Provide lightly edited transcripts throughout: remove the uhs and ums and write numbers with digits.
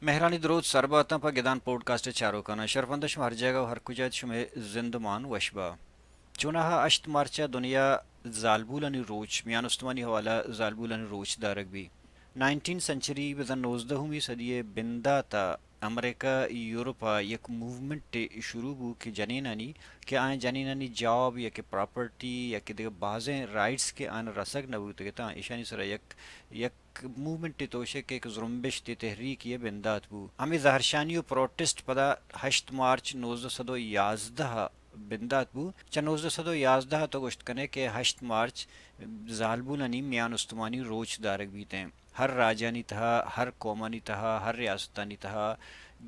مهرانی درود سرباتان پا گدان پودکاست چاروکانا شرفندشم هر جگه و هر کجا شما زندمان وشبا چونها 8 مارچا دنیا زالبولانی روچ میان استوانی حوالا زالبولانی روچ دارگ بی 19 سنچری بزن 19 صدی بندا تا امریکا یورپا یک موومنٹ شروع بو کہ جنینانی کہ آئیں جنینانی جاب یا کہ پراپرٹی یا کہ دیگه بعضیں رائٹس کے آن رسک نبو تگتا ایشانی سر یک موومنٹ توشے کہ ایک زرمبش تی تحریک یہ بندات بو ہمیں زہرشانی و پروٹسٹ پدا 8 مارچ 1911 بندات بو چا 1911 تو گشت کنے کہ 8 مارچ زالبولانی میان استمانی روچ دارگ بیتے ہر راجانی تہا ہر قومانی تہا ہر ریاستانی تہا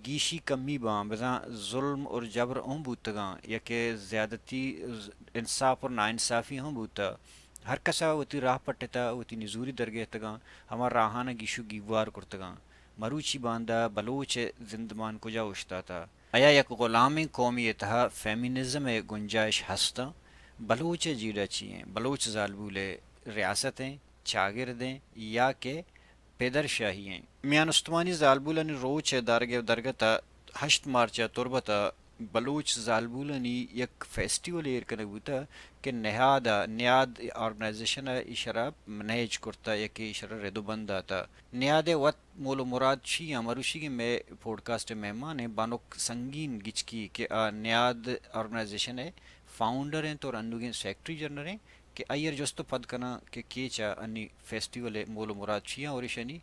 گیشی کمی باں بزاں ظلم اور جبر ہوں بوتگاں یا کہ زیادتی انصاف اور ناانصافی ہوں بوتا ہر کسا وتی راہ پٹتا وتی نزوری درگہ تگاں ہمار راہانہ گیشو گیوار کرتگاں مروچی باندہ بلوچ زندمان کجا اشتا تھا آیا یک غلام قومی تہا فیمنزم گنجائش ہستا بلوچ جیڑا چیئیں بلوچ زالبولے ریاستیں چاگردیں یا کہ پیدر شاہی ہیں میان استوانی زالبولانی روچ دارگ درگتا 8 مارچ تربتا بلوچ زالبولانی یک فیسٹیول ایر کنگ بوتا کہ نیاد آرگنائزیشن اشرا منیج کرتا یا کہ اشرا ردو بند آتا نیاد وط مول و مراد چی مروشی کے میں پوڈکاسٹ مہمان ہیں بانوک سنگین گچ کی کہ نیاد آرگنائزیشن ہے فاؤنڈر ہیں تو انوگین سیکٹری جنرل ہیں کہ ایئر جستو پد کنا کہ کیچا انی فیسٹیول ہے مول و مراد چیاں اور ایشانی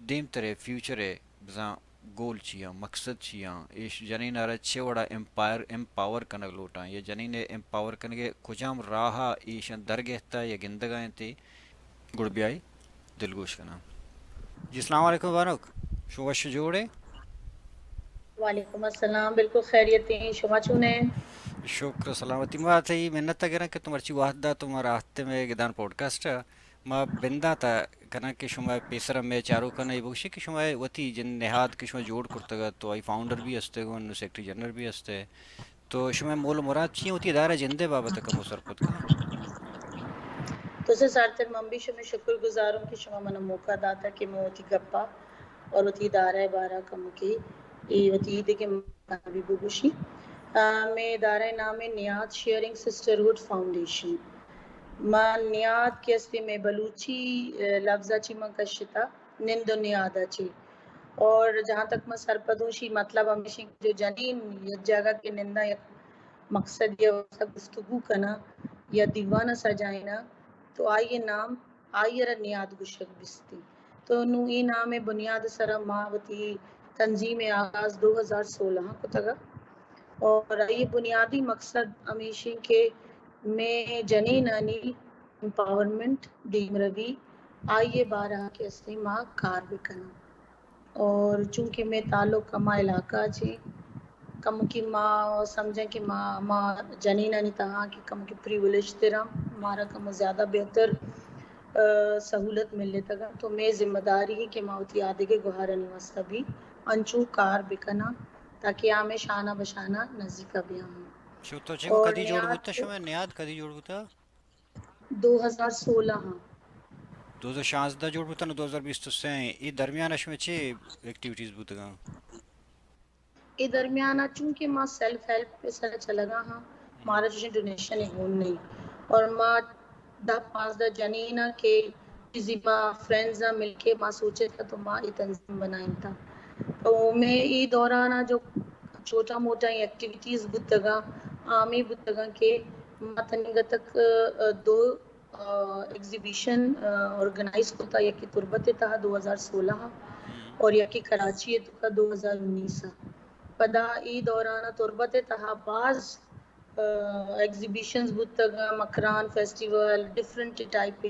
دیم ترے فیوچر ہے بزاں گول چیاں مقصد چیاں ایش جنین آرہ چھے وڑا امپاور کنگ لوٹاں یا جنین امپاور کنگے کجام راہا ایشان درگہتا یا گندگائیں تے گڑ بیائی دلگوش کنا جی السلام علیکم بانک شو وش جوڑے وعلیکم السلام، بالکل خیریتیں شما چونے؟ شکر سلامتی ما تھی منت گرا کہ تمہارچی واحدہ تمہارا ہفتے میں گدان پوڈکاسٹ ما بندا تا کنا کہ شما پیسر میں چارو کنا یہ بوشی کہ شما وتی جن نہاد کہ شما جوڑ کرتگا تو آئی فاؤنڈر بھی ہستے گو سیکٹری جنرل بھی ہستے تو شما مول مراد چی ہوتی ادارہ جندے بابت کا مسرپت کا تو سے سارتر من بھی شما شکر گزاروں کہ شما من موقع داتا کہ میں ہوتی گپا اور ہوتی دارہ بارہ کم کی ہوتی عید کے بھی بگوشی میں ادارہ نام ہے نیاد شیئرنگ سسٹرہڈ فاؤنڈیشن ما نیاد کے استے میں بلوچی لفظہ چی من کشتا نند و نیادہ چی اور جہاں تک میں سرپدوشی مطلب ہمیشہ جو جنین یک جگہ کے نندہ یک مقصد یہ گفتگو کنا یا دیوانہ سجائنا تو آئیے نام آئیے نیاد گشک بستی تو نو ای نام بنیاد سرا ماوتی تنظیم آغاز 2016 کو تگا اور یہ بنیادی مقصد ہمیشہ کہ میں جنینانی امپاورمنٹ دیم روی آئیے بارہ کے استے ماں کار بکنا اور چونکہ میں تعلق کما علاقہ چی کم کی ماں سمجھیں کہ ماں جنینانی تہا کہ کم کی پریولیج تیرا ہمارا کم زیادہ بہتر سہولت مل لیتا گا تو میں ذمہ داری ہی کہ ماں ہوتی آدھے کے گوھارانی واسطہ بھی انچو کار بکنا تاکہ آمیں شانہ بشانہ نزدیکا بھی ہوں شو تو چنگو اور کدی جوڑ بوتا نیاد شما نیاد کدی جوڑ بوتا 2016 ہاں 2016 جوڑ بوتا نا 2020 تو سے یہ درمیانش میں چھ ایکٹیویٹیز بوتا یہ درمیانہ چونکہ ماں سیلف ہیلپ پہ سر چلا گا ہاں مارا جو ڈونیشن ہے ہون نہیں اور ماں 10-15 جنینہ کے کسی ماں فرینڈز مل کے ماں سوچے تھا تو ماں یہ تنظیم بنائیں تھا تو میں یہ دورانہ جو چھوٹا موٹا ایکٹیویٹیز بتگا عامی بتگا کے ماں تنگا تک 2 ایگزیبیشن آرگنائز ہوتا یکی تربت تھا 2016 اور یکی کراچی تھا 2019 پدا ای دورانہ تربت تہا بعض ایگزیبیشنز بتگا مکران فیسٹیول ڈیفرنٹ ٹائپ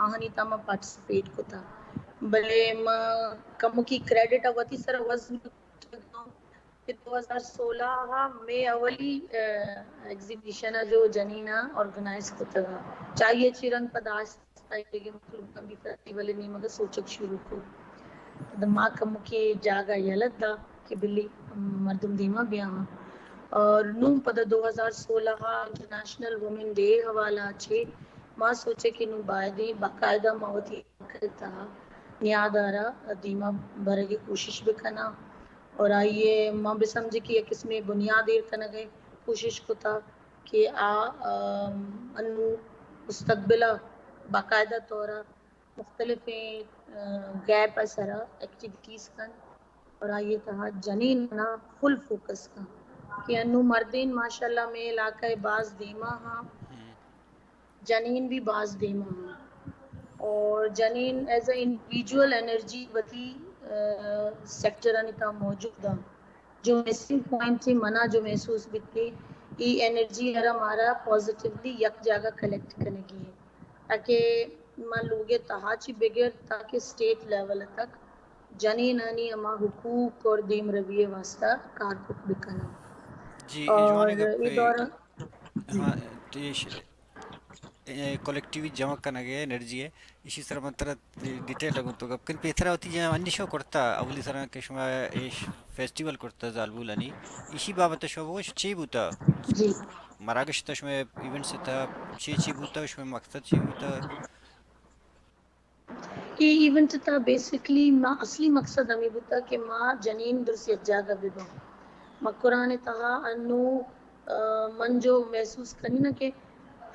آہنی تا میں پارٹیسپیٹ کو تھا بلے کم کی کریڈٹ آواتی سر وزن 2016 میں اولی ایگزیبیشن جو جنینہ آرگنائز کو تھا چاہیے چیرن پداشت بھی فیسٹیول نہیں مگر سوچک شروع کو ماں کم کی جاگا یلت دا کہ بلی مردم دیما بیا اور نو پدا 2016 انٹرنیشنل وومن ڈے حوالہ چھے ماں سوچے کہ نو باقاعدہ موتی کرتا نیاد آ رہا دیما بھرے کی کوشش بھی کرنا اور آئیے ماں بھی سمجھے کہ ایک اس میں بنیاد ایر کرنا گئے کوشش کو تھا کہ انو مستقبلہ باقاعدہ طورا مختلف گیپ سرا ایکٹیویٹیز کن اور آئیے کہا جنین نا فل فوکس کا کہ انو مردین ماشاءاللہ میں علاقہ باز دیما ہاں جنین بھی باز دیما ہاں اور جنین ایز اے انڈیویجول انرجی وتی سیکٹر انتا موجود ہے جو مسنگ پوائنٹ تھی منا جو محسوس بھی تھی یہ انرجی ہمارا پازیٹیولی یک جگہ کلیکٹ کرنے کی ہے تاکہ مان لوگے تہاچی بغیر تاکہ اسٹیٹ لیول تک جنینانی اما حقوق اور دیم رویے واسطہ کارکک بکنا جی اور جوانے یہ گپے دور ہاں تیش کولیکٹیوی جمع کرنا گیا انرجی ہے اسی طرح مطلب ڈیٹیل لگوں تو کن پیتھرا ہوتی ہے انیشو کرتا اولی طرح کہ شما ایش فیسٹیول کرتا زالبولانی اسی بابت شما وہ چی بوتا جی مراکش تش میں ایونٹ سے تھا چی بوتا اس میں مقصد چی بوتا یہ ایونٹ تھا بیسکلی ماں اصلی مقصد ہمیں بتا کہ ماں جنین در سے جاگا بھی با ماں قرآن تہا انو من جو محسوس کرنی نا کہ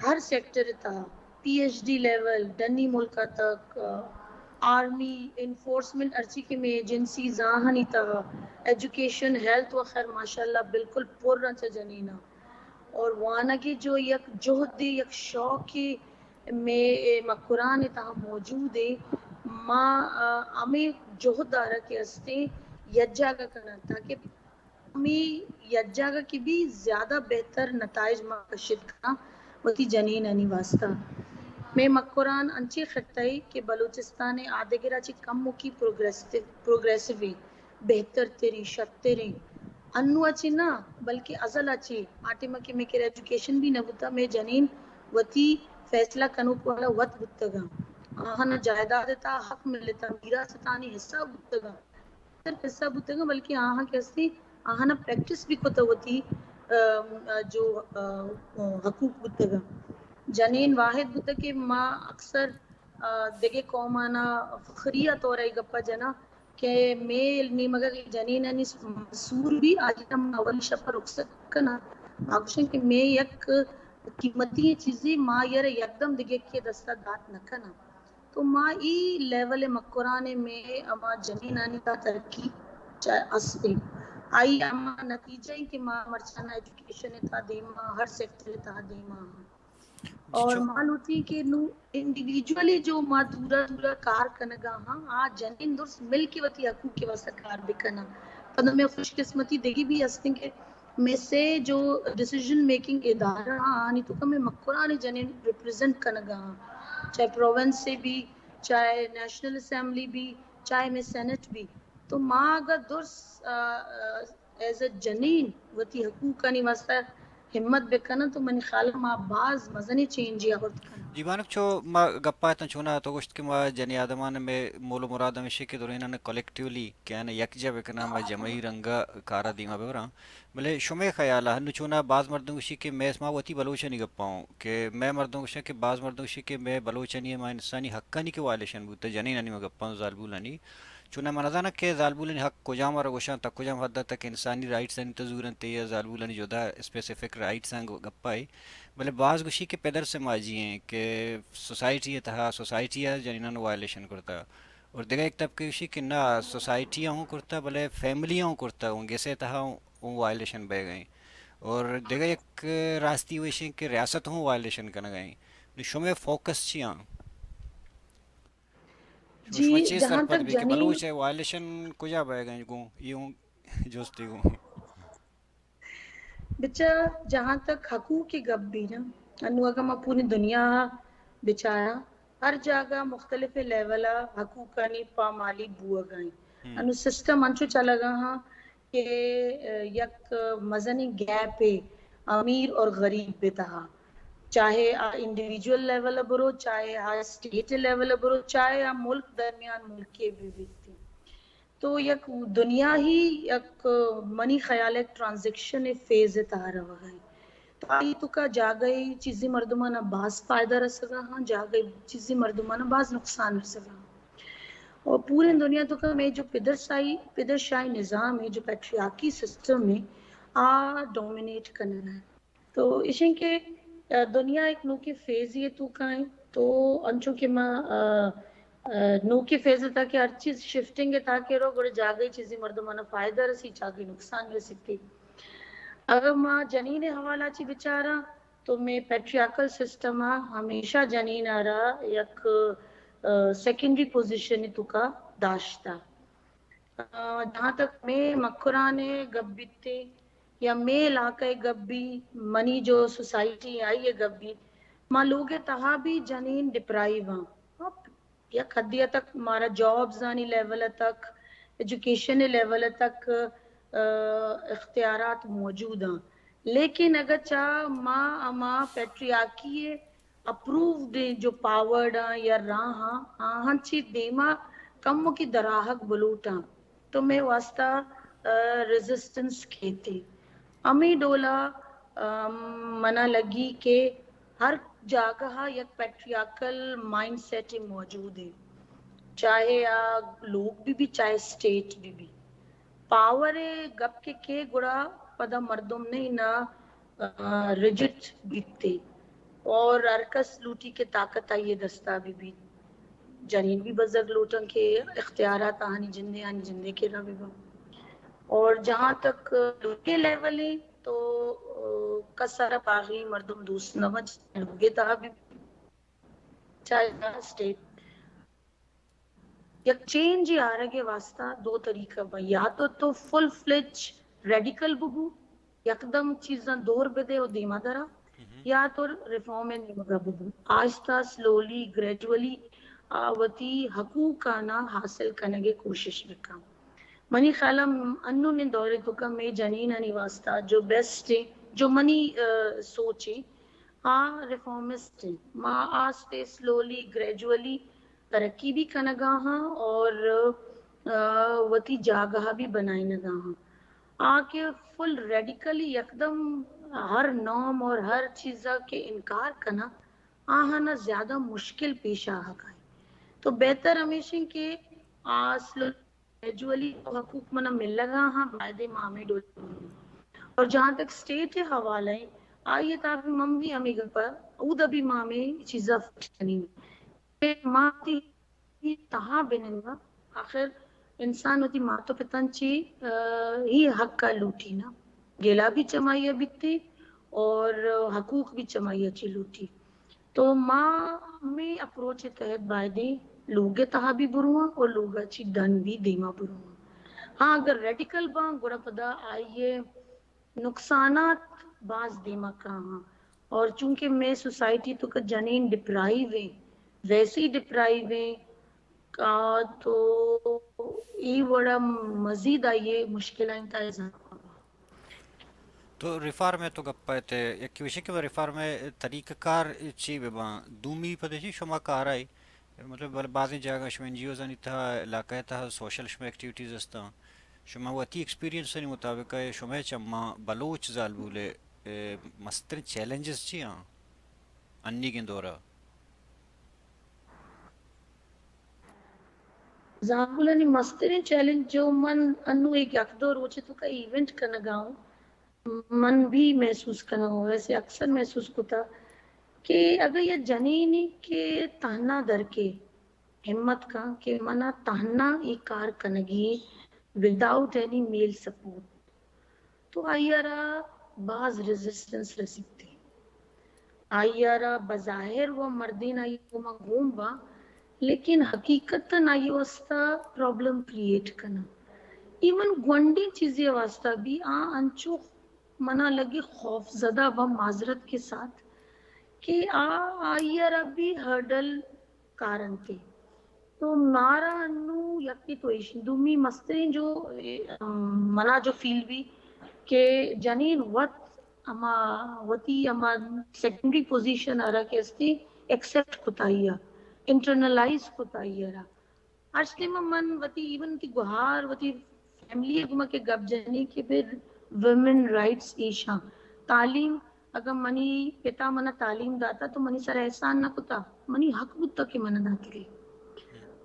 ہر سیکٹر تہا پی ایچ ڈی لیول ڈنی ملکہ تک آرمی انفورسمنٹ ارچی کے میں ایجنسی زاہنی تہا ایجوکیشن ہیلتھ وخیر ماشاءاللہ بالکل پورا چا جنینا اور وانا کی جو یک جہد یک شوق میں قرآن تہا موجود ہے ماں ہمیں جہد آ رہا کہ ہستے یجا کا کرنا تاکہ ہمیں یجا کا کی بھی زیادہ بہتر نتائج معاشد کا وتی جنین انی واسطہ میں مقران انچی خطائی کہ بلوچستان آدھے گرا چی کم کی پروگریسوی بہتر تری شتریں انو اچھی نا بلکہ ازل اچھی آٹے مکی میں کر ایجوکیشن بھی نہ بتا میں جنین وتی فیصلہ کنوک والا وط بتگا آہاں جائیداد تا حق ملتا میرا ستانی حصہ بتگا صرف حصہ بتگا بلکہ آہاں کیسے آہاں پریکٹس بھی کو ہوتی جو حقوق بتگا جنین واحد بتا کہ ماں اکثر دیگے قومانا فخریہ طور ہے گپا جنا کہ میل نی مگر جنین سور بھی آج ہم اول شفا رخصت کنا آگوشن کہ میں یک قیمتی چیزیں ماں یر یکدم دیگے کے دستہ دات نکنا تو ماں ای لیول مقرانے میں اما جنینانی کا ترقی چاہے استے آئی اما نتیجہ ہی کہ ماں مرچانہ ایجوکیشن تا دیما ہر سیکٹر تا دیما جی اور چو مانوتی کے نو انڈیویجولی جو ماں دورا دورا کار کنگا ہاں آ جنین درست مل کے وتی حقوق کے واسطہ کار بکنا پندر میں خوش قسمتی دیگی بھی ہستے کہ میں سے جو ڈیسیژن میکنگ ادارہ آنی تو میں مقرآن جنین ریپرزینٹ کنگا چاہے پروونس سے بھی چاہے نیشنل اسمبلی بھی چاہے میں سینٹ بھی تو ماں اگر درست ایز اے جنین وتی حقوق کا نہیں واسطہ ہمت بکنا تو من خیال ماں باز مزنی چینج یا ہوت کنا جی مانک چو ما گپا تن چونا تو گوشت کہ ما جنی آدمان میں مول مراد ہمیشہ کہ دورین نے کولیکٹیولی کہ نے یکجا بکنا ما جمعی رنگا کارا دیما بیورا بلے شمع خیال ہن چونا بعض مردوں گوشی کہ میں اسما وتی بلوچنی گپاؤں کہ میں مردوں گوشی کہ بعض مردوں گوشی کہ میں بلوچنی ما انسانی حقانی کے وائلیشن بوتا جنین انی ما گپاؤں زالبولانی چونا منظانا کہ زالبولانی حق کجام اور گوشان تک کجام حد تک انسانی رائٹس ان تزورن تے زالبولانی جدا اسپیسیفک رائٹس ان گپائی بلے بعض گوشی کے پدر سے ماجی ہیں کہ سوسائٹی تہا سوسائٹی جنینن وائلیشن کرتا اور دیگا ایک طبقے گوشی کہ نہ سوسائٹیاں ہوں کرتا بلے فیملیاں ہوں کرتا ہوں گیسے تہا ہوں وائلیشن بہ گئیں اور دیگا ایک راستی ویشیں کہ ریاست ہوں وائلیشن کرنا گئیں شمع فوکس چیاں جی شما چیز سر جہاں پد تک بھی کہ جنین بلوچ ہے وائلیشن کجا بہ گئیں گوں یوں جوستی گوں بچہ جہاں تک حقوق کی گپ بھی نا انو اگر میں پوری دنیا بچایا ہر جگہ مختلف لیول حقوقانی پامالی بو گئیں انو سسٹم انچو چلا گا ہاں کہ یک مزنی گیپ ہے امیر اور غریب بے تہا چاہے انڈیویجول لیول برو چاہے اسٹیٹ لیول برو چاہے ملک درمیان ملک کے بھی تو یک دنیا ہی یک منی خیال ایک ٹرانزیکشن فیز تہا رہا ہے تو آئی تو کا جا گئی چیزیں مردمانہ بعض فائدہ رسگا ہاں جا گئی چیزیں مردمانہ بعض نقصان رسگا اور پورے دنیا تو کا میں جو پدرشاہی نظام ہے جو پیٹریاکی سسٹم ہے آ ڈومینیٹ کرنا ہے تو اشن کے دنیا ایک نو کے فیز یہ تو کائیں تو انچو کہ ماں نو کے فیز تھا کہ ہر چیز شفٹنگ ہے تاکہ رو گڑے جاگئی چیزی مردمانہ فائدہ رسی چاگئی نقصان رسیتی اگر ماں جنین حوالہ چی بچارا تو میں پیٹریاکل سسٹم ہمیشہ جنین آ رہا یک سیکنڈری پوزیشن تو کا داشتا جہاں تک میں مکرانے گب بیتے یا میں علاقہ گب بھی منی جو سوسائٹی آئی ہے گب بھی ماں لوگ تہا بھی جنین ڈپرائیو ہاں یا خدیہ تک ہمارا جابز آنی لیول تک ایجوکیشن لیول تک اختیارات موجود ہیں لیکن اگر چاہ ماں اما پیٹریاکی اپرووڈ جو پاورڈ یا راہ ہاں چی دیما کم کی دراہک بلوٹاں تو میں واسطہ ریزسٹنس کھیتی امی ڈولا منا لگی کہ ہر جگہ یک پیٹریاکل مائنڈ سیٹ موجود ہے چاہے لوگ بھی چاہے اسٹیٹ بھی پاور گپ کے گڑا پدا مردم نے نہ ریجٹ بیتے اور ارکس لوٹی کے طاقت آئیے دستا بھی جنین بھی بزرگ لوٹن کے اختیارات آنی جندے کے رہے با اور جہاں تک کے لیول ہے تو کسارا پاغی مردم دوست نمج لوگے تہا بھی چاہے اسٹیٹ یک چینج آ رہا کے واسطہ دو طریقہ با یا تو فل فلج ریڈیکل بگو یکدم چیزاں دور بدے و دیما درا یا تو ریفارم نیمگا بگو آہستہ سلولی گریجولی آوتی حقوق آنا حاصل کرنے کی کوشش بکا منی خیالہ انو نے دورے تو کا میں جنین آنی واسطہ جو بیسٹ ہے جو منی سوچے ریفارمسٹ ہے ماں آستے سلولی گریجولی ترقی بھی کنگا ہاں اور وتی جاگہ بھی بنائی نگا ہاں کے فل ریڈیکلی یکدم ہر نوم اور ہر چیز کے انکار کرنا نہ زیادہ مشکل پیش آ ہے تو بہتر ہمیشہ کہ گریجولی حقوق منا مل لگا ہاں فائدے معامے ڈول اور جہاں تک اسٹیٹ کے حوالے آئیے تاکہ ممی امی گھر پر اود ابھی ماں میں چیزیں ماں تہا بننگا آخر انسان ہوتی ماں تو پتنچی ہی حق کا لوٹی نا گیلا بھی چمائیے بیتی اور حقوق بھی چمائیے چی لوٹی تو ماں میں اپروچ تحت بائدے لوگ تہا بھی بروا اور لوگ اچھی ڈن بھی دیما بروا ہاں اگر ریڈیکل باں گڑا پدا آئیے نقصانات باز دیما کہاں اور چونکہ میں سوسائٹی تو کا جنین ڈپرائیو ہے ویسی ڈپرائیو ہے تو یہ بڑا مزید آئیے مشکل تو ریفارم تو گپایتے یک وشے کہ ریفارم طریقہ کار چی ببا دومی پدشی شما کارائی مطلب بعضی جگہ شما NGOs انی تھا علاقہ تھا سوشل شما ایکٹیویٹیز استا شما واتی ایکسپیرینس انی مطابق شما چما بلوچ زالبولے مستر چیلنجز چی ہاں انی کے دورہ زامبولانی مسترین چیلنج جو من انو ایک یکدو روچے تو کا ایونٹ کرنا گاؤں من بھی محسوس کرنا ہو ویسے اکثر محسوس ہوتا کہ اگر یہ جنینی کے تہنا در کے ہمت کا کہ منا تہنا ایک کار کنگی وداؤٹ اینی میل سپورٹ تو آئیارا بعض ریزسٹنس رسیتے آئیارا بظاہر وہ مردین آئی وہ مغوم با لیکن حقیقت آئی واسطہ پرابلم کریٹ کرنا ایون گونڈی چیزیں واسطہ بھی انچو منا لگے خوف زدہ و معذرت کے ساتھ کہ آئیارا بھی ہرڈل کارن تھے تو مارا انو یکی تو دومی مسترین جو منا جو فیل بھی کہ جنین وقت اما وتی اما سیکنڈری پوزیشن آرہا کہ استی ایکسپٹ کتائیا انٹرنلائز کتائیا رہا آج میں من وتی ایون تی گوھار وتی فیملی گما کے گب جانی کہ پھر ویمن رائٹس ایشا تعلیم اگر منی پتا منا تعلیم داتا تو منی سر احسان نہ کتا منی حق بتا کہ منہ داتی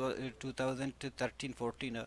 2013-14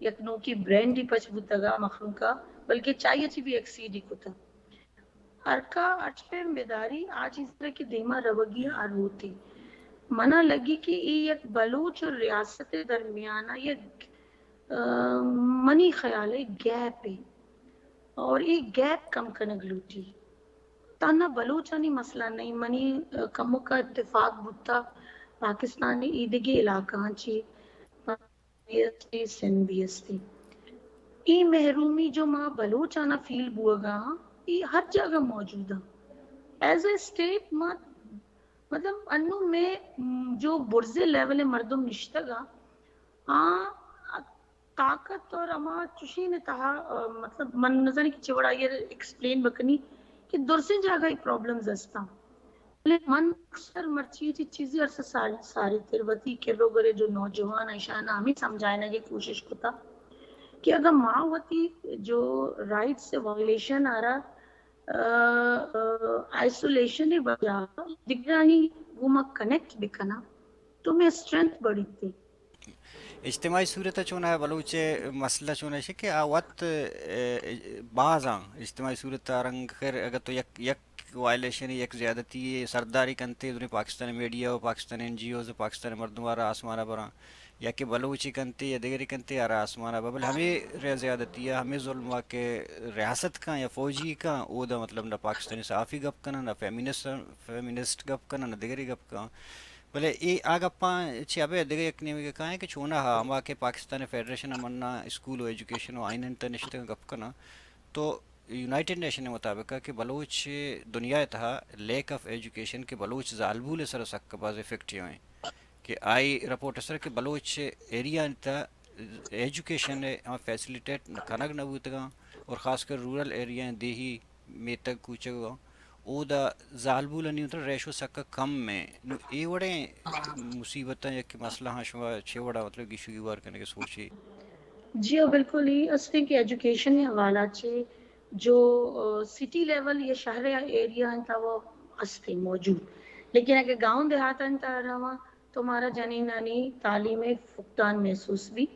یکنو کی برینڈ ہی پچ بتگا مخلوقا بلکہ چاہیے چی بھی ایکسیڈ ہی کتا ارکا اچھے بیداری آج اس طرح کی دیما روگی آر ہوتی منا لگی کہ یہ ایک بلوچ اور ریاست درمیانہ یہ منی خیال ہے گیپ ہے اور یہ گیپ کم کنگ لوٹی تانا بلوچانی مسئلہ نہیں منی کمو کا اتفاق بتا پاکستانی عیدگی علاقہ چی سندھ بھی استی ای محرومی جو ماں بلوچانہ فیل بوگا ای ہر جگہ موجود ہے ایز اے اسٹیٹ ماں مطلب انو میں جو برزے لیول مردم نشتگا ہاں طاقت اور اما چشی نے تہا مطلب من نظر کی چوڑا یہ ایکسپلین بکنی کہ درسن جاگہ پرابلمز استا من اکثر مرچی چیزیں اور ساری تروتی کے لوگ جو نوجوان اشانہ ہمیں سمجھائنے کی کوشش کرتا کہ اگر ماں ہوتی جو رائٹ سے وائلیشن آ رہا آئسولیشن بجا دگرانی وہ ماں کنیکٹ بکنا تو میں اسٹرینتھ بڑی تھی اجتماعی صورت چون ہے بلوچ مسئلہ چون ہے کہ آوات بعض اجتماعی صورت رنگ خیر اگر تو یک وائلیشن یک زیادتی سرداری کنتے دنیا پاکستان میڈیا و Pakistan NGOs Pakistan مردمارا آسمانہ برا یا کہ بلوچی کنتے یا دیگری کنتے آرا آسمانہ ببل ہمیں زیادتی ہے ہمیں ظلم کے ریاست کا یا فوجی کا او دا مطلب نہ پاکستانی صحافی گپ کنا نہ فیمنسٹ گپ کنا نہ دیگری گپ کا بولے ای آگپاں ابے دیگه یک نیمه کہیں کہ چونا ہا اما کے پاکستان فیڈریشن امنا اسکول و ایجوکیشن و آئین انتنشت گپ کنا تو یونائٹڈ نیشن کے مطابق کہ بلوچ دنیا تھا لیک آف ایجوکیشن کے بلوچ ظالبول سر سک باز افیکٹ ہیں کہ آئی رپورٹ سر کہ بلوچ ایریا تا ایجوکیشن فیسلیٹیٹ کنگ نبوتگا اور خاص کر رورل ایریا دیہی میں تک کوچگا او دا ظالبول ریشو سکا کم میں نو اے وڑے مصیبتیں یا کہ مسئلہ ہاں شما چھ وڑا مطلب گیشو کی وار کرنے کے سوچی جی بالکل ہی اصلی کی ایجوکیشن کے حوالہ سے جو سٹی لیول یا شہر ایریا تھا وہ استے موجود لیکن اگر گاؤں دیہات رہا تو ہمارا جنین نانی تعلیم فقدان محسوس بھی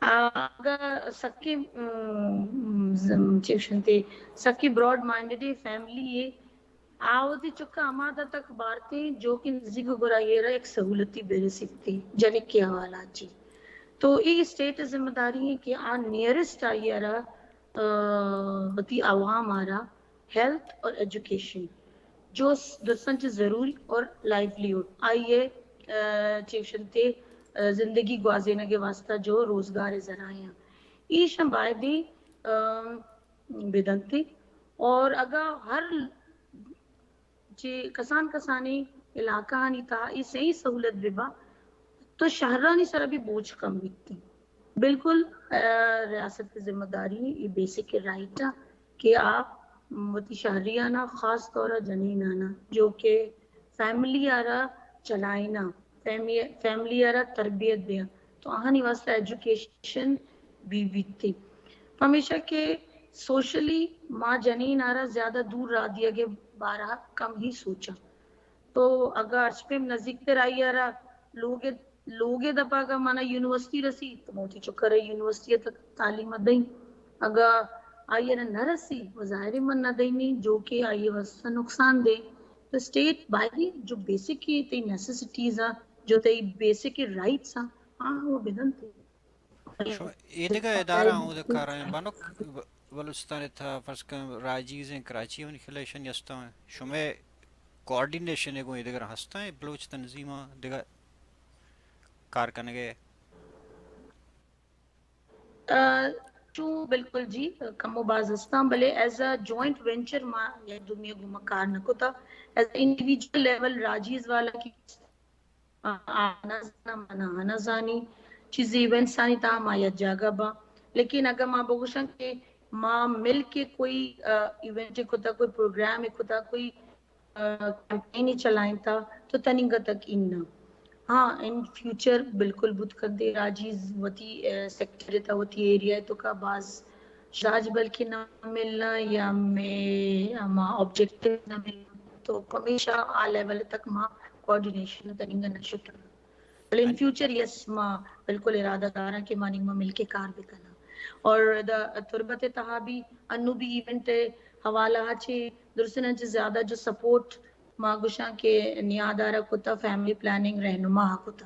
اگر سکی سکی براڈ مائنڈڈ فیملی ہے آوتی چکا امادہ تک بارتے جو کہ نزدیک گرا یہ رہا ایک سہولتی بے سکتی جنک کے حوالات جی تو یہ اسٹیٹ ذمہ داری ہے کہ آن نیئرسٹ آئی رہا ہوتی عوام آ رہا ہیلتھ اور ایجوکیشن جو دسن ضروری اور لائفلیہوڈ آئیے چیشنتے زندگی گوازینے کے واسطہ جو روزگار ذرائع ہیں یہ شمبائدی بدنتی اور اگر ہر کسان کسانی علاقہ نہیں تھا یہ صحیح سہولت ببا تو شہرانی سر بھی بوجھ کم بکتی بالکل ریاست کی ذمہ داری یہ بیسک رائٹ ہے کہ آپ وتی شہریانہ خاص طور جنین آنا جو کہ فیملی آرا چلائنا فیملی آرا تربیت دیا تو آہنی واسطہ ایجوکیشن بھی بیتی ہمیشہ کہ سوشلی ماں جنین آرا زیادہ دور را دیا کہ بارہ کم ہی سوچا تو اگر ارشپیم نزدیک تر آئی آرا لوگ دپا کا مانا یونیورسٹی رسی تو موتی چکر یونیورسٹی تک تعلیم دیں اگر آئیے نہ رسی وہ ظاہر من نہ دینی جو کہ آئیے واسطہ نقصان دے تو اسٹیٹ بائی جو بیسک کی تی نیسیسٹیز ہیں جو تی بیسک کی رائٹس ہیں ہاں وہ بدن تھے شما ایدگا ادارہ ہوں دکھا رہے ہیں بانک بلوچستان تھا فرض کن راجیز ہیں کراچی ہوں خلیشن یستا ہیں شما کوارڈینیشن ہے کوئی دیگر ہستا ہے بلوچ تنظیمہ دیگر کار کرنے گئے چوں بالکل جی کم و باز ہستاں بلے ایز اے جوائنٹ وینچر ماں یا دنیا گھوما کار نکو تھا ایز انڈیویجول لیول راجیز والا کی آنا زانا مانا آنا زانی چیز ایونٹس آنی تا ماں یا جاگا با لیکن اگر ماں بگوشن کہ ماں مل کے کوئی ایونٹ کو تا کوئی پروگرام کو تا کوئی کیمپین چلائیں تھا تو تنگا تک ان ہاں ان فیوچر بالکل بدھ کر دے راجیز وتی سیکٹر تا وتی ایریا تو کا باز راج بلکہ نہ ملنا یا میں آبجیکٹو نہ ملنا تو ہمیشہ آ لیول تک ماں کوآرڈینیشن تنگا نہ شکر Well, in future, yes, ma bilkul irada dara ke maning ma milke kar be kana. Or the turbat tahabi annu bi event hawala che dursana je zyada jo support ma gusha ke niyadara kuta family planning rehnuma kuta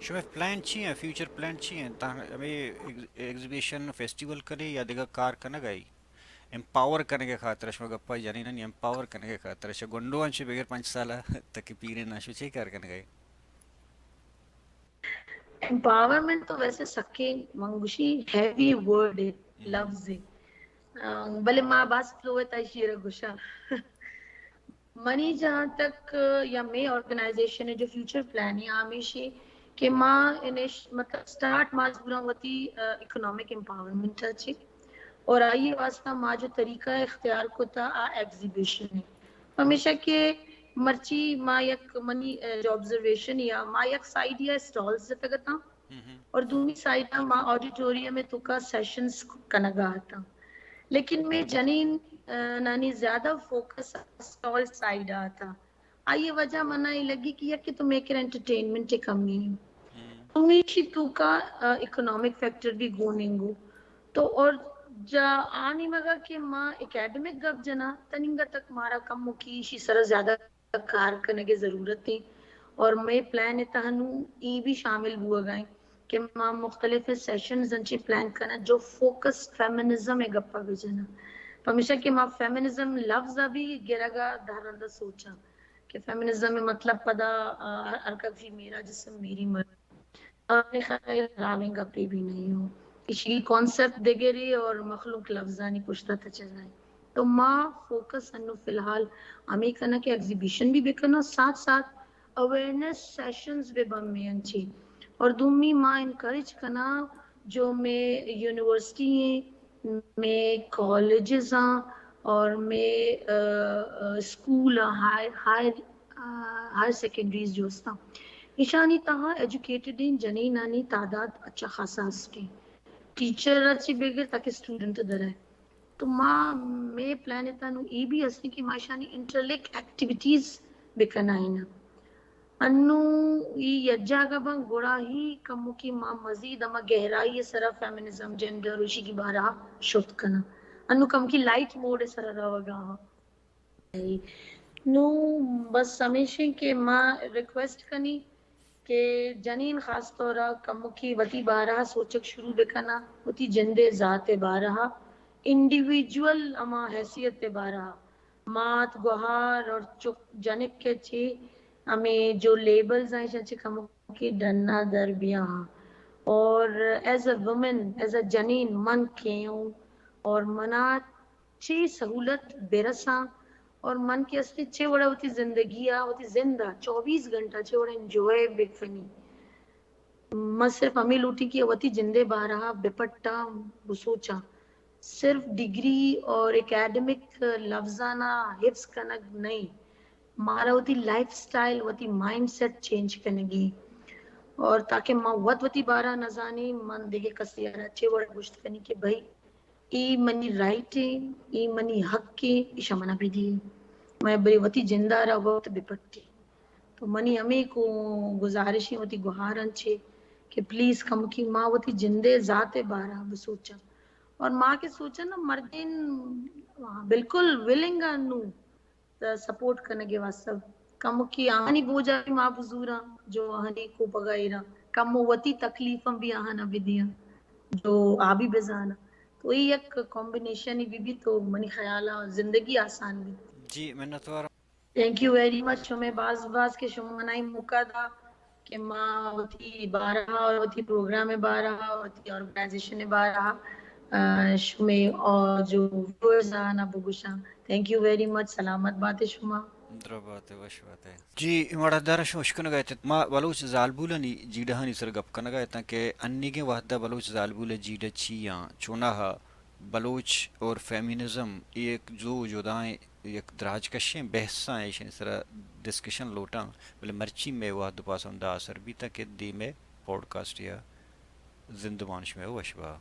شما plan چی ہیں future plan چی ہیں ہمیں exhibition festival کرے یا دیگا کار king گئی empower کرنے کے خاطر شما گپا یعنی نہیں امپاور کرنے کے خاطر شما گنڈو انچے بغیر 5 سالہ تک پیرے ناشو چے کار کنگ گئی empowerment تو ویسے سکے منگوشی ہیوی ورڈ ہے لفظ ہے بھلے ماں باس فلو ہے تا شیر گشا منی جہاں تک یا میں آرگنائزیشن ہے جو فیوچر پلان ہے ہمیشہ کہ ماں انہیں مطلب سٹارٹ ماں پورا ہوتی اکنامک امپاورمنٹ اچھی اور آئیے واسطہ ماں جو طریقہ اختیار کو تھا ایگزیبیشن ہے ہمیشہ کہ مرچی ماں یک منی جو آبزرویشن یا ماں یک سائڈ یا اسٹالز جتا گتا اور دوسری سائڈ ماں آڈیٹوریم میں تو کا سیشنز کنگا آتا لیکن میں جنین نانی زیادہ فوکس اسٹال سائڈ آتا آئیے وجہ منا یہ لگی کہ تم ایک انٹرٹینمنٹ کم نہیں ہمیشہ تو کا اکنامک فیکٹر بھی گوننگو تو اور جا آنی مگا کہ ماں اکیڈمک گپ جنا تنگا تک مارا کم مکیشی سر زیادہ کار کرنے کی ضرورت تھی اور میں پلان تہنو ای بھی شامل ہوا گئے کہ ماں مختلف سیشنز انچی پلان کرنا جو فوکس فیمنزم ہے گپا بجنا ہمیشہ کہ ماں فیمنزم لفظ ابھی گرگا دھارندہ سوچا کہ فیمنزم میں مطلب پدا ارکفی میرا جسم میری مرد اور خیر رامنگ گپی بھی نہیں ہوں اسی کانسیپٹ دے رہی اور مخلوق لفظانی پشتا تھا چلائے تو ماں فوکس انو فی الحال ہمیں کرنا کہ ایگزیبیشن بھی کرنا ساتھ ساتھ اویئرنیس سیشنز بھی بم میں انچی اور دومی ماں انکریج کرنا جو میں یونیورسٹی ہیں میں کالجز ہاں اور میں اسکول ہائر سیکنڈریز جو اس ایشانی تہا ایجوکیٹڈ ہیں جنینانی تعداد اچھا خاصا اسٹے ٹیچر اچھی بگڑ تاکہ اسٹوڈنٹ در ہے تو ماں میں پلانتا نو ای بھی اصلی کی ماشانی انٹرلیک ایکٹیویٹیز بکنا ہے نا انو یہ یجاگا بان گوڑا ہی کمو کی ماں مزید اما گہرائی سرا فیمنزم جنڈر روشی کی بارہ شفت کنا انو کم کی لائٹ موڈ سرا روگا نو بس ہمیشہ کہ ماں ریکویسٹ کنی کہ جنین خاص طورا کمکی وتی بارہ سوچک شروع بکنا وتی جندے ذات بارہ انڈیویجول اما حیثیت بارہ مات گوہار اور چک جنک کے چی ہمیں جو لیبلز ہیں چنچے کمکی ڈننا در بیاں اور as a woman as a جنین من کیوں اور منا چی سہولت برساں اور من کی اصلی چھے وڑا ہوتی زندگی ہوتی زندہ 24 گھنٹہ چھے وڑا انجوائے بکنی میں صرف ہمیں لوٹی کی ہوتی جندے بارہا بپٹا بسوچا صرف ڈگری اور اکیڈمک لفظانہ حفظ کنگ نہیں مارا ہوتی لائف سٹائل ہوتی مائنڈ سیٹ چینج کرنے گی اور تاکہ ماں وتی بارہ نزانی من دیگے کسی اچھے وڑا گشت کرنی کہ بھائی ای منی رائٹ ہے ای منی حق کے ایشا منا بھی دی میں بری وتی جندہ رہا وقت بپٹی تو منی ہمیں کو گزارشی ہوتی گوھارن چھے کہ پلیز کم کی ماں ہوتی جندے ذات بارہ بسوچا اور ماں کے سوچا نا مردین بالکل ولنگ نو سپورٹ کرنے کے واسطہ کم کی آہنی بوجھا بھی ماں بزورا جو آہنی کو پگائیرا کم وتی تکلیفم بھی آہنا بھی دیا جو آبی بزانا تو یہ ایک کمبینیشن ہی بھی تو منی خیالہ زندگی آسان بھی جی منتوار تھینک یو ویری مچ ہمیں باز کے شما منائی موقع دا کہ ماں ہوتی بارہا اور ہوتی پروگرام بارہا ہوتی آرگنائزیشن بارہا شمه اور جو ویورز آنا بگوشا تhank you very much سلامت بات شما دربات وشواتے جی مڑا دارش مشکن گئے ما بلوچ زالبولنی جیڈہانی سر گپ کنا گئے تا کہ انیگے وحدہ بلوچ زالبول جیڈہ چیاں چوناہا بلوچ اور فیمینزم ایک جو جدائیں ایک دراج کشیں بحثاں ایشن سر ڈسکشن لوٹاں بلے مرچی میں وحد پاسم دا اثر بھی تا کہ دی میں پوڈ کاسٹ یا زندمانش میں وشوا